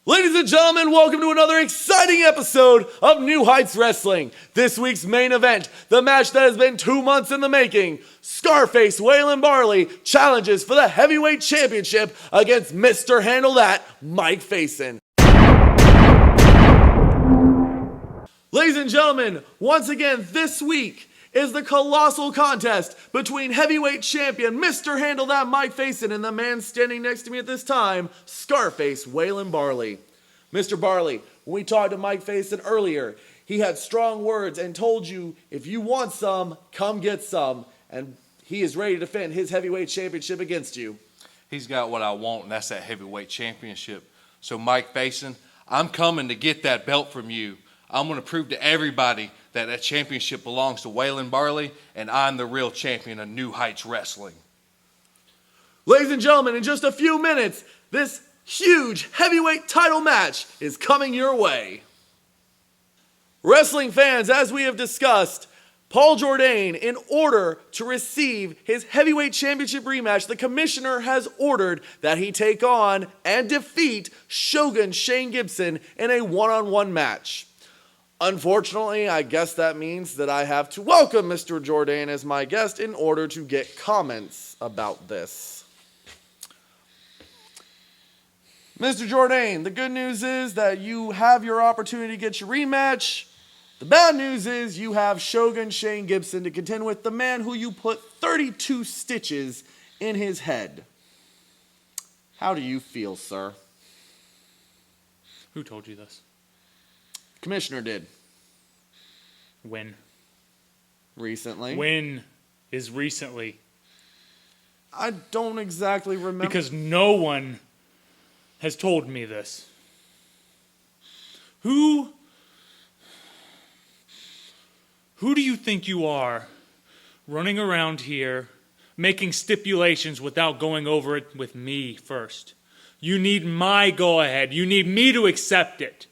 Ladies and gentlemen, welcome to another exciting episode of New Heights Wrestling. This week's main event, the match that has been 2 months in the making. Scarface Waylon Barley challenges for the heavyweight championship against Mr. Handle That, Mike Facen. Ladies and gentlemen, once again this week is the colossal contest between heavyweight champion Mr. Handle That Mike Facen and the man standing next to me at this time, Scarface Waylon Barley. Mr. Barley, when we talked to Mike Facen earlier, he had strong words and told you, if you want some, come get some, and he is ready to defend his heavyweight championship against you. He's got what I want, and that's that heavyweight championship. So Mike Facen, I'm coming to get that belt from you. I'm going to prove to everybody that that championship belongs to Waylon Barley, and I'm the real champion of New Heights Wrestling. Ladies and gentlemen, in just a few minutes, this huge heavyweight title match is coming your way. Wrestling fans, as we have discussed, Paul Jordane, in order to receive his heavyweight championship rematch, the commissioner has ordered that he take on and defeat Shogun Shane Gibson in a one-on-one match. Unfortunately, I guess that means that I have to welcome Mr. Jordane as my guest in order to get comments about this. Mr. Jordane, the good news is that you have your opportunity to get your rematch. The bad news is you have Shogun Shane Gibson to contend with, the man who you put 32 stitches in his head. How do you feel, sir? Who told you this? Commissioner did. When? Recently. When is recently? I don't exactly remember. Because no one has told me this. Who do you think you are running around here making stipulations without going over it with me first? You need my go-ahead. You need me to accept it.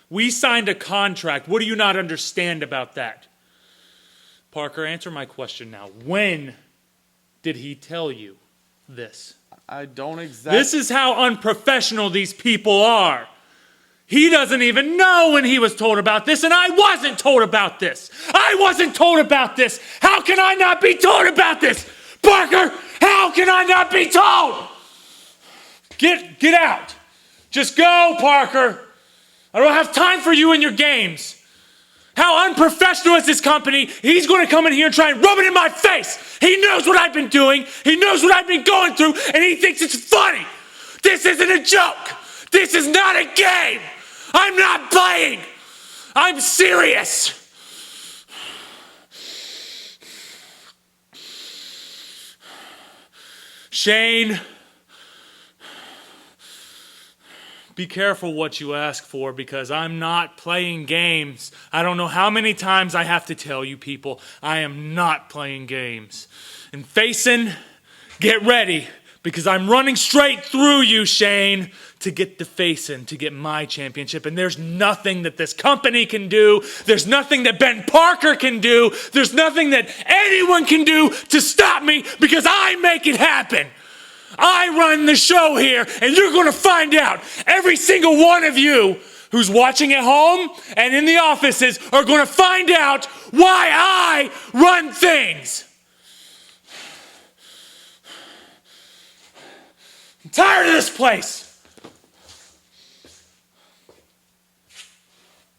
We signed a contract. What do you not understand about that? Parker, answer my question now. When did he tell you this? I don't exactly... This is how unprofessional these people are. He doesn't even know when he was told about this, and I wasn't told about this. I wasn't told about this. How can I not be told about this? Parker, how can I not be told? Get out. Just go, Parker. I don't have time for you and your games. How unprofessional is this company? He's going to come in here and try and rub it in my face. He knows what I've been doing. He knows what I've been going through, and he thinks it's funny. This isn't a joke. This is not a game. I'm not playing. I'm serious. Shane, be careful what you ask for, because I'm not playing games. I don't know how many times I have to tell you people, I am not playing games. And Facen, get ready, because I'm running straight through you, Shane, to get the Facen, to get my championship. And there's nothing that this company can do. There's nothing that Ben Parker can do. There's nothing that anyone can do to stop me, because I make it happen. I run the show here, and you're going to find out. Every single one of you who's watching at home and in the offices are going to find out why I run things. I'm tired of this place.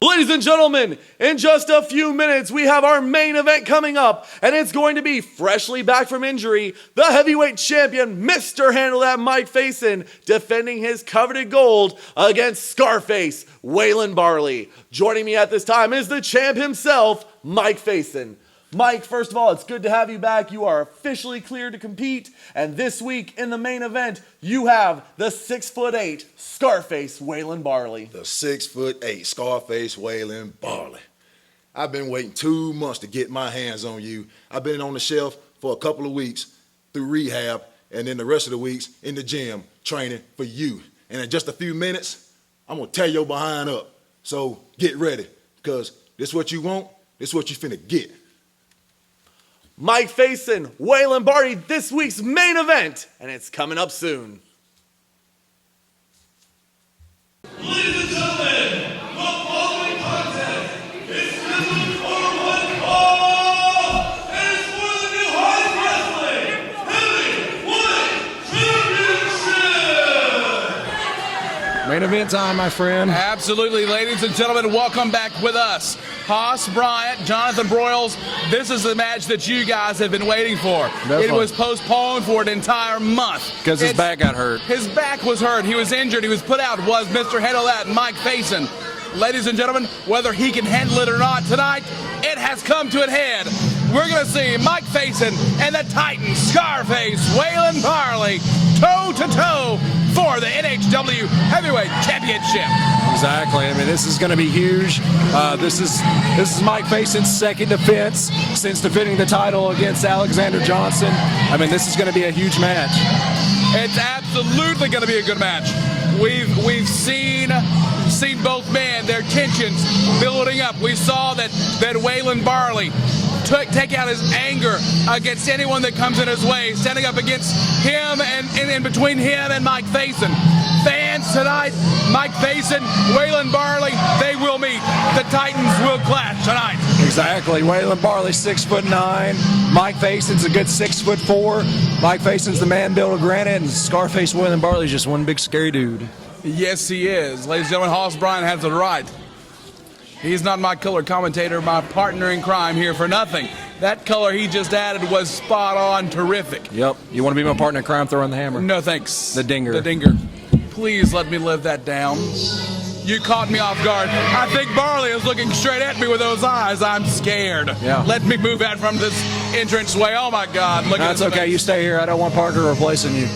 Ladies and gentlemen, in just a few minutes, we have our main event coming up, and it's going to be freshly back from injury, the heavyweight champion, Mr. Handle That Mike Facen, defending his coveted gold against Scarface Waylon Barley. Joining me at this time is the champ himself, Mike Facen. Mike, first of all, it's good to have you back. You are officially cleared to compete, and this week in the main event, you have the 6'8" Scarface Waylon Barley. The 6'8" Scarface Waylon Barley. I've been waiting 2 months to get my hands on you. I've been on the shelf for a couple of weeks through rehab, and then the rest of the weeks in the gym training for you. And in just a few minutes, I'm gonna tear your behind up. So get ready, because this what you want, this what you finna get. Mike Facen, Waylon Barley, this week's main event, and it's coming up soon. Ladies Main event time, my friend. Absolutely, ladies and gentlemen, welcome back with us. Haas Bryant, Jonathan Broyles, this is the match that you guys have been waiting for. Definitely. It was postponed for an entire month. Because his back got hurt. His back was hurt. He was injured. He was put out. Was Mr. Handle That, Mike Facen. Ladies and gentlemen, whether he can handle it or not tonight, it has come to a head. We're going to see Mike Facen and the Titan Scarface Waylon Barley toe-to-toe for the NHW Heavyweight Championship. Exactly. I mean, this is going to be huge. This is Mike Facen's second defense since defending the title against Alexander Johnson. I mean, this is going to be a huge match. It's absolutely going to be a good match. We've seen both men, their tensions building up. We saw that Waylon Barley take out his anger against anyone that comes in his way, standing up against him and in between him and Mike Facen. Fans tonight, Mike Facen, Waylon Barley, they will meet. The Titans will clash tonight. Exactly. Waylon Barley, 6'9". Mike Facen's a good 6'4". Mike Facen's the man built of granite, and Scarface Waylon Barley's just one big scary dude. Yes, he is. Ladies and gentlemen, Haas Bryant has it right. He's not my color commentator, my partner in crime here for nothing. That color he just added was spot on, terrific. Yep. You want to be my partner in crime, throw in the hammer. No thanks. The dinger. The dinger. Please let me live that down. You caught me off guard. I think Barley is looking straight at me with those eyes. I'm scared. Yeah. Let me move out from this entranceway. Oh my God. Look That's at this okay. You stay here. I don't want Parker replacing you.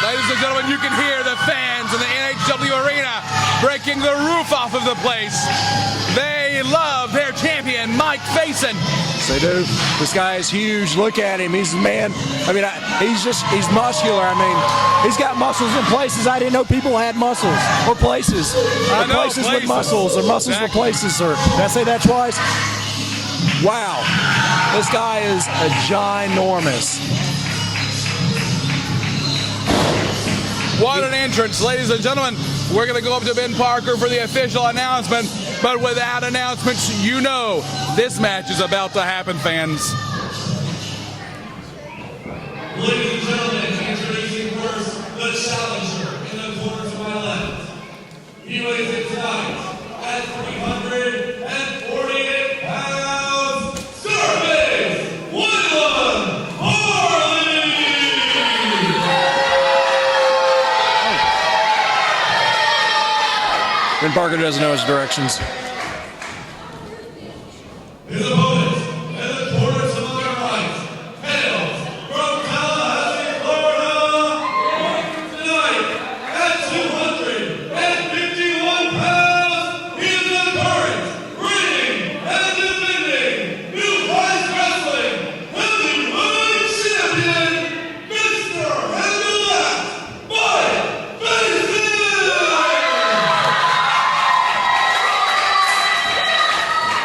Ladies and gentlemen, you can hear the fans in the NHW arena breaking the roof off of the place. They love their champion, Mike Facen. They do. This guy is huge. Look at him. He's a man. I mean, he's muscular. I mean, he's got muscles in places I didn't know people had muscles. Or places. Or places with muscles. Or muscles with places. Or did I say that twice? Wow. This guy is a ginormous. What an entrance, ladies and gentlemen. We're going to go up to Ben Parker for the official announcement. But without announcements, you know this match is about to happen, fans. Ladies and gentlemen, introducing first the challenger in the corner to my left. He weighs in tonight at 348 pounds, Scarface Waylon Barley! Ben Parker doesn't know his directions. His opponent in the corner to my right hails from Tallahassee, Florida. Tonight at 251 pounds, he is the current, reigning, and defending New Price Wrestling Heavyweight Champion, Mr. Handle That, Mike Facen!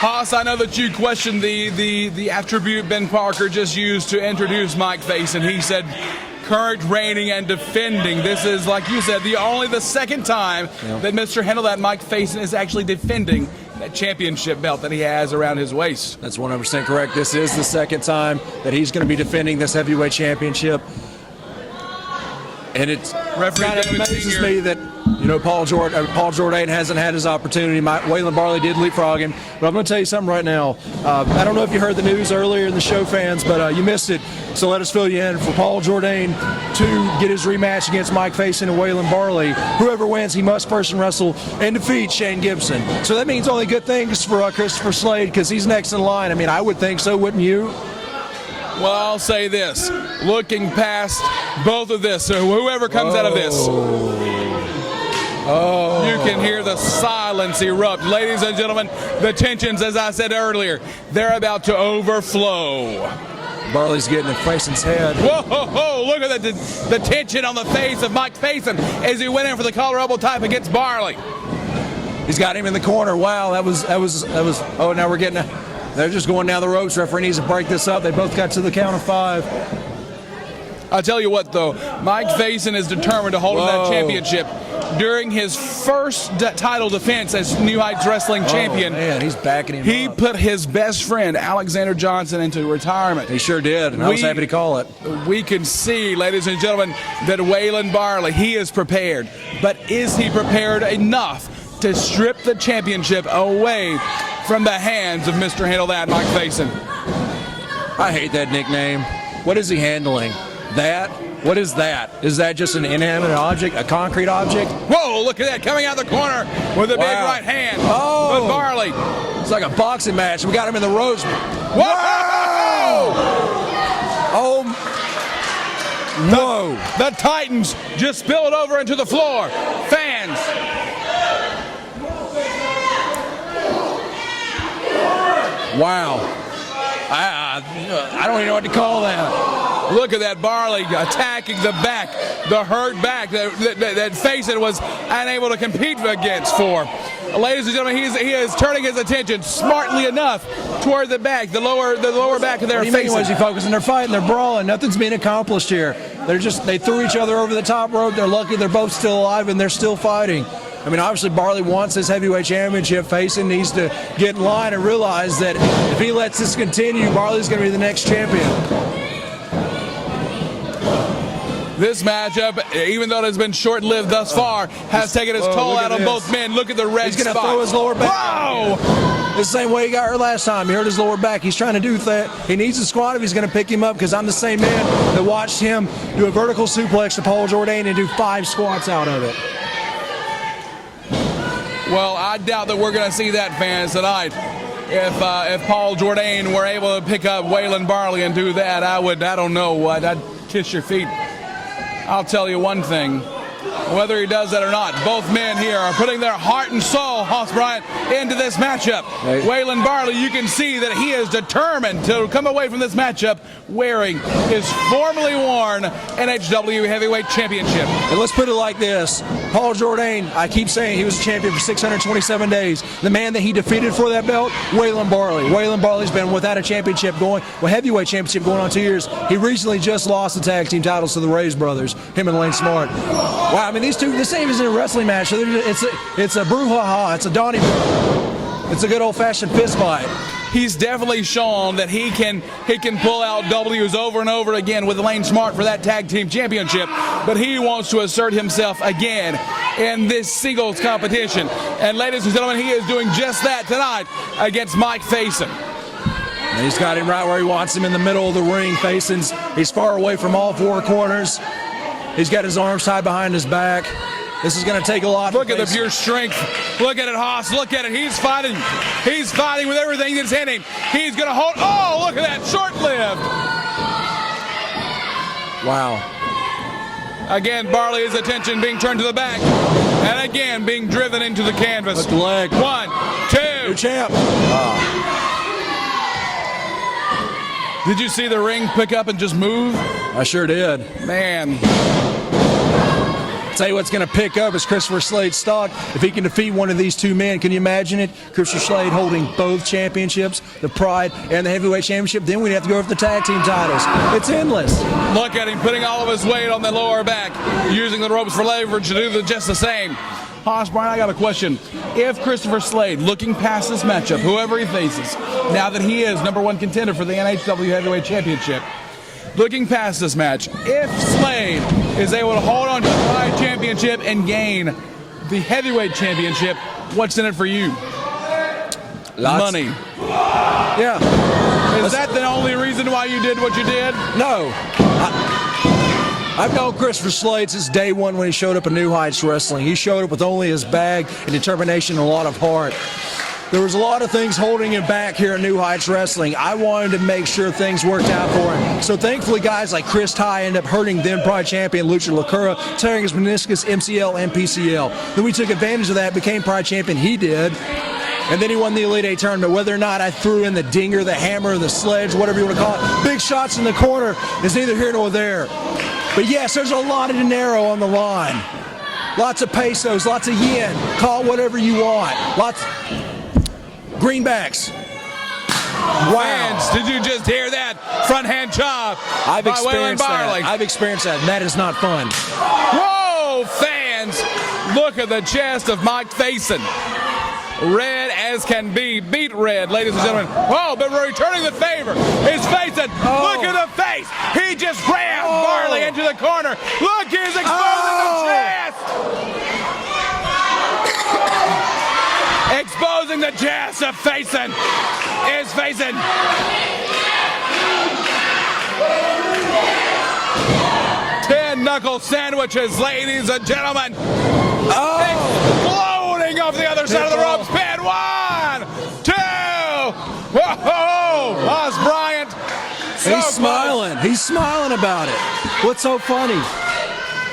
Haas, I know that you questioned the attribute Ben Parker just used to introduce Mike Facen. He said current, reigning, and defending. This is, like you said, the second time that Mr. Handle That Mike Facen is actually defending that championship belt that he has around his waist. That's 100% correct. This is the second time that he's going to be defending this heavyweight championship. And it kind of amazes me that, you know, Paul Jordane hasn't had his opportunity. Waylon Barley did leapfrog him. But I'm going to tell you something right now. I don't know if you heard the news earlier in the show, fans, but you missed it. So let us fill you in. For Paul Jordane to get his rematch against Mike Facen and Waylon Barley, whoever wins, he must first wrestle and defeat Shane Gibson. So that means only good things for Christopher Slade, because he's next in line. I mean, I would think so, wouldn't you? Well, I'll say this. Looking past both of this, so whoever comes out of this, you can hear the silence erupt. Ladies and gentlemen, the tensions, as I said earlier, they're about to overflow. Barley's getting in Facen's head. Whoa, ho, ho, look at the tension on the face of Mike Facen as he went in for the collar elbow type against Barley. He's got him in the corner. Wow, that was. Oh, now we're getting. They're just going down the ropes. Referee needs to break this up. They both got to the count of 5. I'll tell you what, though, Mike Facen is determined to hold on that championship. during his first title defense as New Heights Wrestling champion. Oh, man, he's backing him He up. put his best friend, Alexander Johnson, into retirement. He sure did, and I was happy to call it. We can see, ladies and gentlemen, that Waylon Barley, he is prepared. But is he prepared enough to strip the championship away from the hands of Mr. Handle That, Mike Facen? I hate that nickname. What is he handling? That? What is that? Is that just an inanimate object, a concrete object? Whoa, look at that, coming out the corner with a big Wow. right hand. Oh. But Barley. It's like a boxing match. We got him in the ropes. Whoa! Oh, whoa. The Titans just spilled over into the floor. Fans. Wow. I don't even know what to call that. Look at that Barley attacking the back, the hurt back that Facen was unable to compete against for. Ladies and gentlemen, he is turning his attention smartly enough toward the back, the lower back of their What do you mean, Facen. was he focusing? They're fighting, they're brawling. Nothing's being accomplished here. They threw each other over the top rope. They're lucky they're both still alive and they're still fighting. I mean, obviously Barley wants his heavyweight championship. Facen needs to get in line and realize that if he lets this continue, Barley's going to be the next champion. This matchup, even though it has been short-lived thus far, has taken its toll look out at on this. both men. Look at the red He's going to spot. throw his lower back. Whoa! The same way he got hurt last time. He hurt his lower back. He's trying to do that. He needs a squat if he's going to pick him up, because I'm the same man that watched him do a vertical suplex to Paul Jordane and do 5 squats out of it. Well, I doubt that we're going to see that, fans, tonight. If Paul Jordane were able to pick up Waylon Barley and do that, I don't know what. I'd kiss your feet. I'll tell you one thing. Whether he does that or not, both men here are putting their heart and soul, Hoss Bryant, into this matchup. Right. Waylon Barley, you can see that he is determined to come away from this matchup wearing his formerly worn NHW Heavyweight Championship. And let's put it like this. Paul Jordane, I keep saying he was a champion for 627 days. The man that he defeated for that belt, Waylon Barley. Waylon Barley's been without a championship heavyweight championship going on 2 years. He recently just lost the tag team titles to the Reyes brothers, him and Lane Smart. Wow, I mean, these two, this ain't even a wrestling match. So it's a brouhaha. It's a Donnybrook. It's a good old-fashioned fist fight. He's definitely shown that he can pull out W's over and over again with Lane Smart for that tag team championship, but he wants to assert himself again in this singles competition. And ladies and gentlemen, he is doing just that tonight against Mike Facen. And he's got him right where he wants him in the middle of the ring. He's far away from all 4 corners. He's got his arms tied behind his back. This is going to take a lot. Look at the pure strength. Look at it, Hoss. Look at it. He's fighting. He's fighting with everything that's in him. He's going to hold. Oh, look at that. Short-lived. Wow. Again, Barley's attention being turned to the back. And again, being driven into the canvas. Look the leg. 1, 2. New champ. Did you see the ring pick up and just move? I sure did. Man. Tell you what's going to pick up is Christopher Slade's stock. If he can defeat one of these 2 men, can you imagine it? Christopher Slade holding both championships, the Pride and the Heavyweight Championship. Then we'd have to go for the tag team titles. It's endless. Look at him putting all of his weight on the lower back, using the ropes for leverage to do just the same. Hoss Bryant, I got a question. If Christopher Slade, looking past this matchup, whoever he faces, now that he is #1 contender for the NHW Heavyweight Championship, looking past this match, if Slade is able to hold on to the Pride Championship and gain the Heavyweight Championship, what's in it for you? Money. Yeah. Is that the only reason why you did what you did? No. I've known Christopher Slade since day one when he showed up at New Heights Wrestling. He showed up with only his bag and determination and a lot of heart. There was a lot of things holding him back here at New Heights Wrestling. I wanted to make sure things worked out for him. So thankfully, guys like Chris Ty ended up hurting then Pride champion Lucha LaCura, tearing his meniscus, MCL, and PCL. Then we took advantage of that, became Pride champion. He did. And then he won the Elite 8 tournament. Whether or not I threw in the dinger, the hammer, the sledge, whatever you want to call it, big shots in the corner is neither here nor there. But yes, there's a lot of dinero on the line. Lots of pesos, lots of yen. Call whatever you want. Lots greenbacks. Wow. Fans, did you just hear that? Front hand chop I've by Waylon experienced Barley. that. I've experienced that, and that is not fun. Whoa, fans! Look at the chest of Mike Facen. Red as can be, beat red, ladies and gentlemen. Oh, but returning the favor is Facen. Look at the face. He just rammed Barley into the corner. Look, he's exposing the chest. Exposing the chest of Facen is Facen. Ten knuckle sandwiches, ladies and gentlemen. Exploding off the other side of the ropes. Pin 1, 2. Whoa! Oz Bryant. He's smiling. He's smiling about it. What's so funny?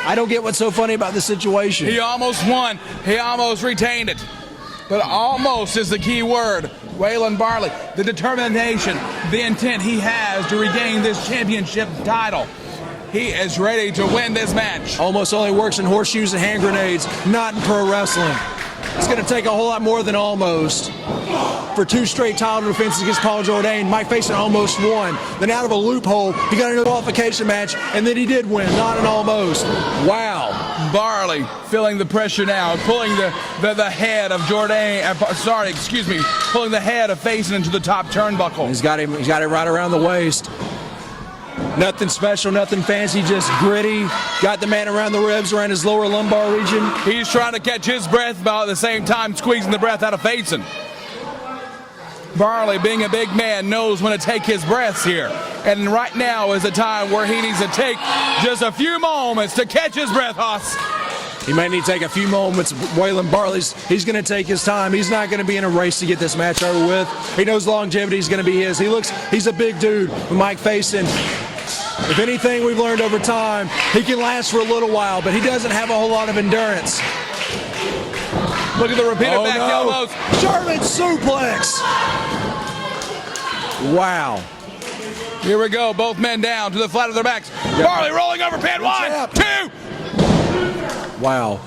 I don't get what's so funny about the situation. He almost won. He almost retained it. But almost is the key word. Waylon Barley, the determination, the intent he has to regain this championship title. He is ready to win this match. Almost only works in horseshoes and hand grenades, not in pro wrestling. It's going to take a whole lot more than almost. For 2 straight title defenses against Paul Jordane, Mike Facen almost won. Then out of a loophole, he got into a qualification match, and then he did win, not an almost. Wow. Barley feeling the pressure now, pulling the head of Jordane, pulling the head of Facen into the top turnbuckle. He's got it right around the waist. Nothing special, nothing fancy, just gritty. Got the man around the ribs, around his lower lumbar region. He's trying to catch his breath, but at the same time squeezing the breath out of Facen. Barley, being a big man, knows when to take his breaths here. And right now is a time where he needs to take just a few moments to catch his breath, Hoss. He may need to take a few moments. Waylon Barley's, he's going to take his time. He's not going to be in a race to get this match over with. He knows longevity is going to be his. He's a big dude. Mike Facen, if anything we've learned over time, he can last for a little while, but he doesn't have a whole lot of endurance. Look at the repeated back elbows. German suplex. Wow. Here we go. Both men down to the flat of their backs. Yep. Barley rolling over pin. 1, 2. Wow.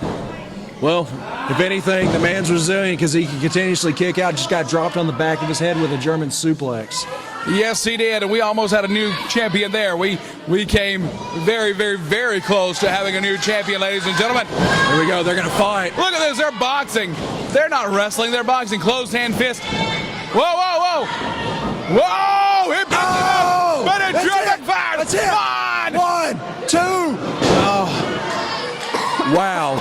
Well, if anything, the man's resilient because he can continuously kick out. Just got dropped on the back of his head with a German suplex. Yes, he did, and we almost had a new champion there. We came very, very, very close to having a new champion, ladies and gentlemen. Here we go. They're going to fight. Look at this. They're boxing. They're not wrestling. They're boxing. Closed hand fist. Whoa, whoa, whoa. Whoa! It picked him up, but a German fire. That's it. 1, 2. Oh. Wow.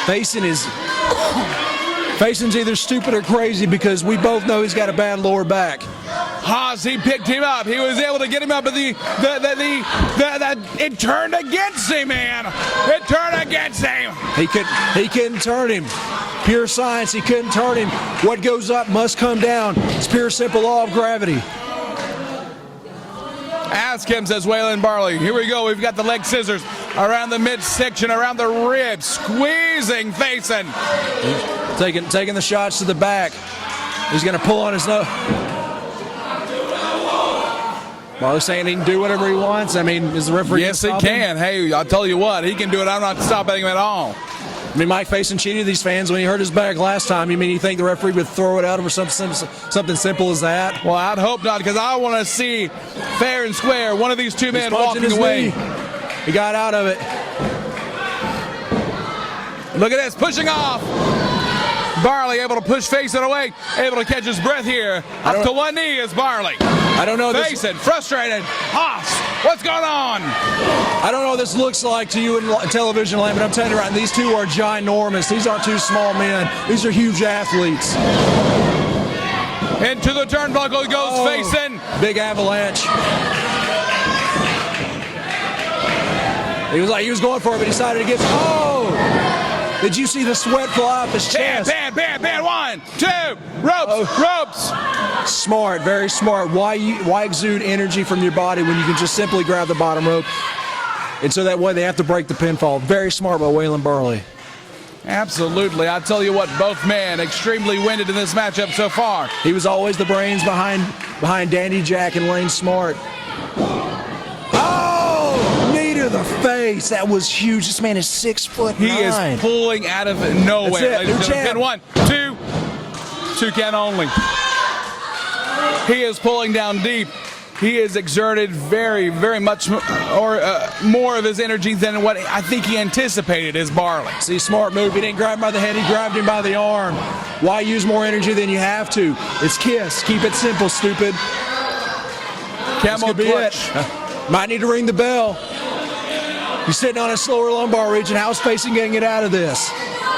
Facen's either stupid or crazy because we both know he's got a bad lower back. Haas, he picked him up. He was able to get him up, but it turned against him, man. It turned against him. He couldn't turn him. Pure science, he couldn't turn him. What goes up must come down. It's pure simple law of gravity. Ask him, says Waylon Barley. Here we go. We've got the leg scissors around the midsection, around the ribs, squeezing Facen. Taking the shots to the back. He's going to pull on his nose. Barley's saying he can do whatever he wants. I mean, is the referee? Yes, he can. Hey, I'll tell you what, he can do it. I'm not stopping him at all. I mean, Mike Facen cheated these fans when he hurt his back last time. You think the referee would throw it out over something simple as that? Well, I'd hope not, because I want to see fair and square one of these two men walking away. He got out of it. Look at this, pushing off. Barley able to push Facen away, able to catch his breath here. Up to one knee is Barley. I don't know. Facen, frustrated. Haas, what's going on? I don't know what this looks like to you in television land, but I'm telling you right now, these two are ginormous. These aren't two small men. These are huge athletes. Into the turnbuckle goes Facen. Big avalanche. He was going for it, but decided against. Did you see the sweat fly off his chest? Bam. 1, 2. Ropes. Smart, very smart. Why exude energy from your body when you can just simply grab the bottom rope? And so that way they have to break the pinfall. Very smart by Waylon Barley. Absolutely. I tell you what, both men extremely winded in this matchup so far. He was always the brains behind Dandy Jack and Lane Smart. Knee to the face. That was huge. This man is 6'9". He is pulling out of nowhere. That's it. Pin 1, 2. 2 count only. He is pulling down deep. he has exerted very, very much more of his energy than what I think he anticipated as Barley. See, smart move. He didn't grab him by the head. He grabbed him by the arm. Why use more energy than you have to? It's KISS. Keep it simple, stupid. Camel clutch. Might need to ring the bell. He's sitting on a slower lumbar region. How's Facen going to get out of this?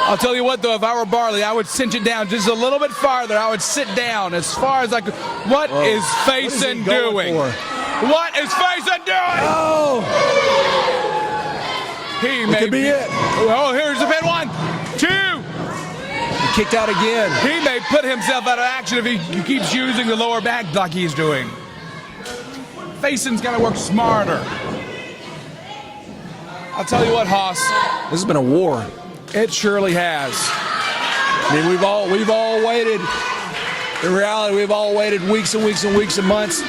I'll tell you what, though, if I were Barley, I would cinch it down just a little bit farther. I would sit down as far as I could. What is Facen doing? What is Facen doing? Oh! He may could be it. Oh, here's the pin. 1, 2. He kicked out again. He may put himself out of action if he keeps using the lower back like he's doing. Facen's got to work smarter. I'll tell you what, Haas. This has been a war. It surely has. I mean, we've all waited. In reality, we've all waited weeks and weeks and weeks and months,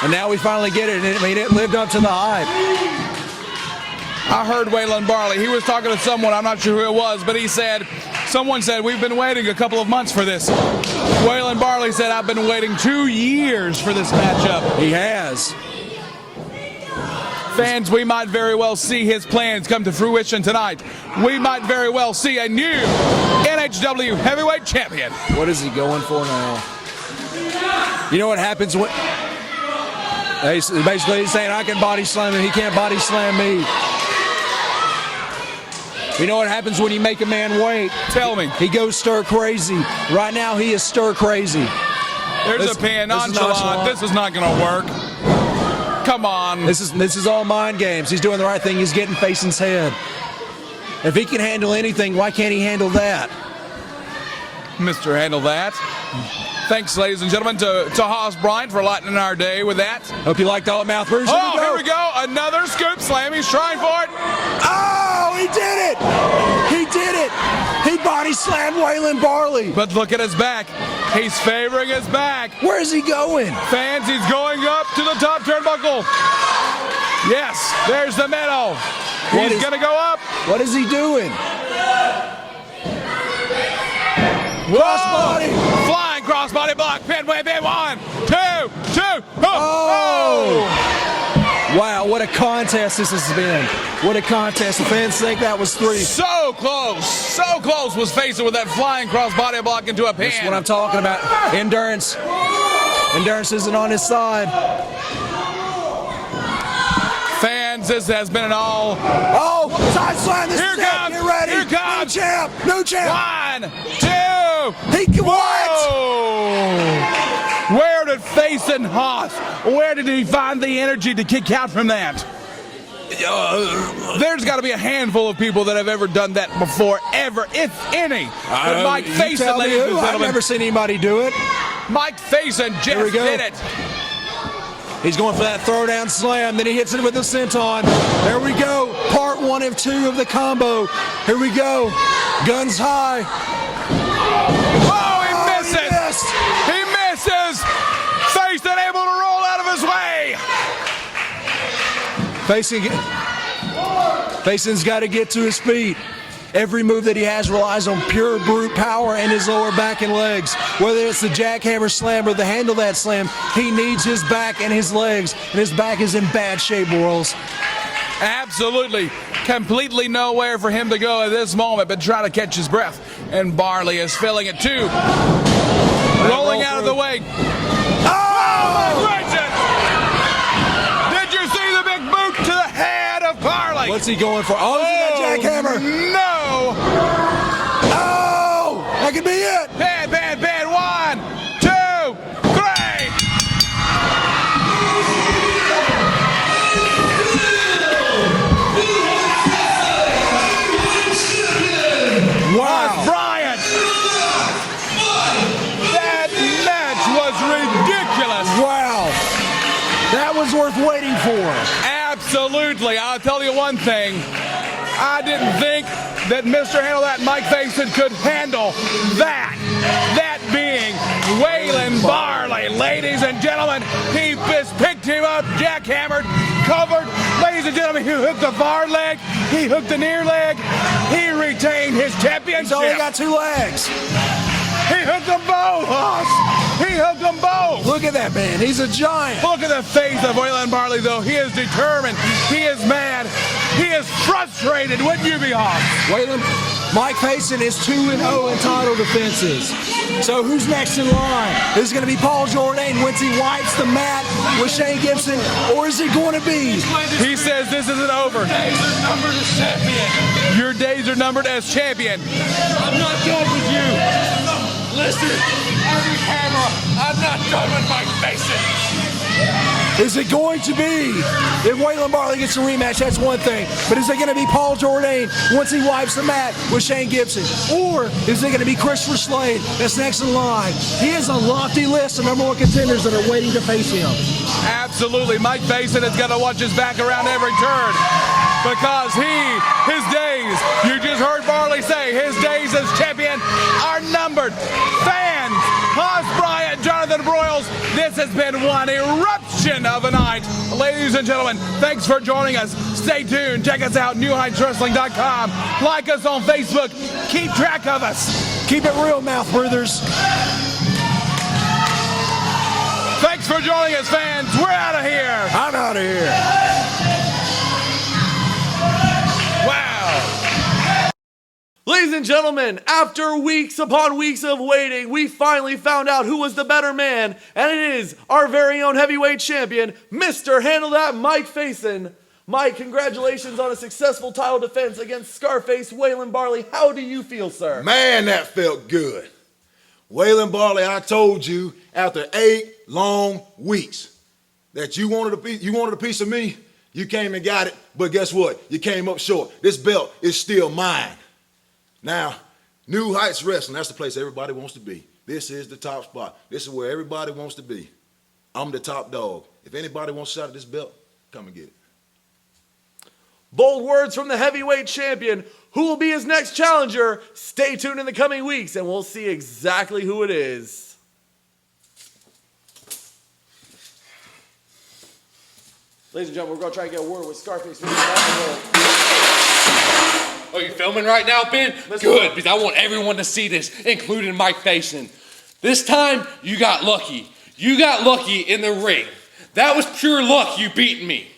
and now we finally get it. And I mean, it lived up to the hype. I heard Waylon Barley. He was talking to someone. I'm not sure who it was, but he said, someone said, we've been waiting a couple of months for this. Waylon Barley said, I've been waiting 2 years for this matchup. He has. Fans, we might very well see his plans come to fruition tonight. We might very well see a new NHW heavyweight champion. What is he going for now? You know what happens when... Basically, he's saying, I can body slam him. He can't body slam me. You know what happens when you make a man wait? Tell me. He goes stir crazy. Right now, he is stir crazy. There's a pin. Nonchalant. This is not going to work. Come on. This is all mind games. He's doing the right thing. He's getting Facen's head. If he can handle anything, why can't he handle that? Mr. Handle That. Thanks, ladies and gentlemen, to Haas Bryant for lightening our day with that. Hope you liked all the mouth version. Oh, here we go. Another scoop slam. He's trying for it. Oh, he did it. He did it. He body slammed Waylon Barley. But look at his back. He's favoring his back. Where is he going? Fans, he's going up to the top turnbuckle. Yes, there's the middle. He's going to go up. What is he doing? Crossbody. Flying crossbody block. Pin, 1, 2, 2. Oh. Wow, what a contest this has been. What a contest. The fans think that was 3. So close was Facen with that flying crossbody block into a pin. That's what I'm talking about. Endurance. Endurance isn't on his side. Fans, this has been an all. Oh, side slam. This Here is comes. Get ready. Here comes. New champ. 1, 2. He can Whoa. Where did Facen Haas? Where did he find the energy to kick out from that? There's got to be a handful of people that have ever done that before, ever, if any. But Mike Facen, ladies and gentlemen. I've never seen anybody do it. Mike Facen just did it. He's going for that throwdown slam, then he hits it with the senton. There we go. Part 1 of 2 of the combo. Here we go. Guns high. Oh, he misses. He misses. Facen able to roll out of his way. Facen's got to get to his feet. Every move that he has relies on pure brute power in his lower back and legs. Whether it's the jackhammer slam or the handle that slam, he needs his back and his legs, and his back is in bad shape, Royals. Absolutely. Completely nowhere for him to go at this moment, but try to catch his breath. And Barley is filling it too. Rolling out of the way. Oh! Did you see the big boot to the head of Barley? What's he going for? Oh, that jackhammer. No! Oh! That could be it. Pin. 1, 2, 3. Wow. Bryant. That match was ridiculous. Wow. That was worth waiting for. Absolutely. I'll tell you one thing. I didn't think that Mr. Handle That Mike Facen could handle that. That being Waylon Barley. Ladies and gentlemen, he just picked him up, jackhammered, covered. Ladies and gentlemen, he hooked the far leg. He hooked the near leg. He retained his championship. He's only got 2 legs. He hooked them both. He hooked them both. Look at that man. He's a giant. Look at the face of Waylon Barley, though. He is determined. He is mad. He is frustrated. Wouldn't you be, Hoss? Waylon, Mike Facen is 2-0 in title defenses. So who's next in line? Is it going to be Paul Jordane once he wipes the mat with Shane Gibson, or is it going to be? He says this isn't over. Days are numbered as champion. Your days are numbered as champion. I'm not done with you. Listen, every camera, I'm not done with Mike Facen. Is it going to be, if Waylon Barley gets a rematch, that's one thing, but is it going to be Paul Jordane once he wipes the mat with Shane Gibson? Or is it going to be Christopher Slade that's next in line? He has a lofty list of #1 contenders that are waiting to face him. Absolutely. Mike Facen has got to watch his back around every turn because his days, you just heard Barley say, his days as champion are numbered. Fans, Haas Bryant, Jonathan Broyles, this has been one eruption of a night. Ladies and gentlemen, thanks for joining us. Stay tuned. Check us out, newheightswrestling.com. Like us on Facebook. Keep track of us. Keep it real, mouth breathers. Thanks for joining us, fans. We're out of here. I'm out of here. Wow. Ladies and gentlemen, after weeks upon weeks of waiting, we finally found out who was the better man, and it is our very own heavyweight champion, Mr. Handle That Mike Facen. Mike, congratulations on a successful title defense against Scarface Waylon Barley. How do you feel, sir? Man, that felt good. Waylon Barley, I told you after 8 long weeks that you wanted a piece of me. You came and got it, but guess what? You came up short. This belt is still mine. Now, New Heights Wrestling, that's the place everybody wants to be. This is the top spot. This is where everybody wants to be. I'm the top dog. If anybody wants a shot at this belt, come and get it. Bold words from the heavyweight champion. Who will be his next challenger? Stay tuned in the coming weeks and we'll see exactly who it is. Ladies and gentlemen, we're going to try and get a word with Scarface. Oh, you filming right now, Ben? Good, because I want everyone to see this, including Mike Facen. This time, you got lucky. You got lucky in the ring. That was pure luck, you beating me.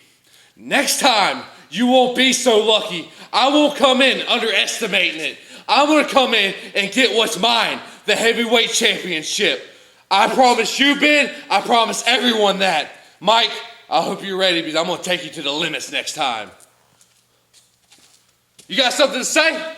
Next time, you won't be so lucky. I won't come in underestimating it. I'm going to come in and get what's mine, the heavyweight championship. I promise you, Ben. I promise everyone that. Mike, I hope you're ready because I'm going to take you to the limits next time. You got something to say?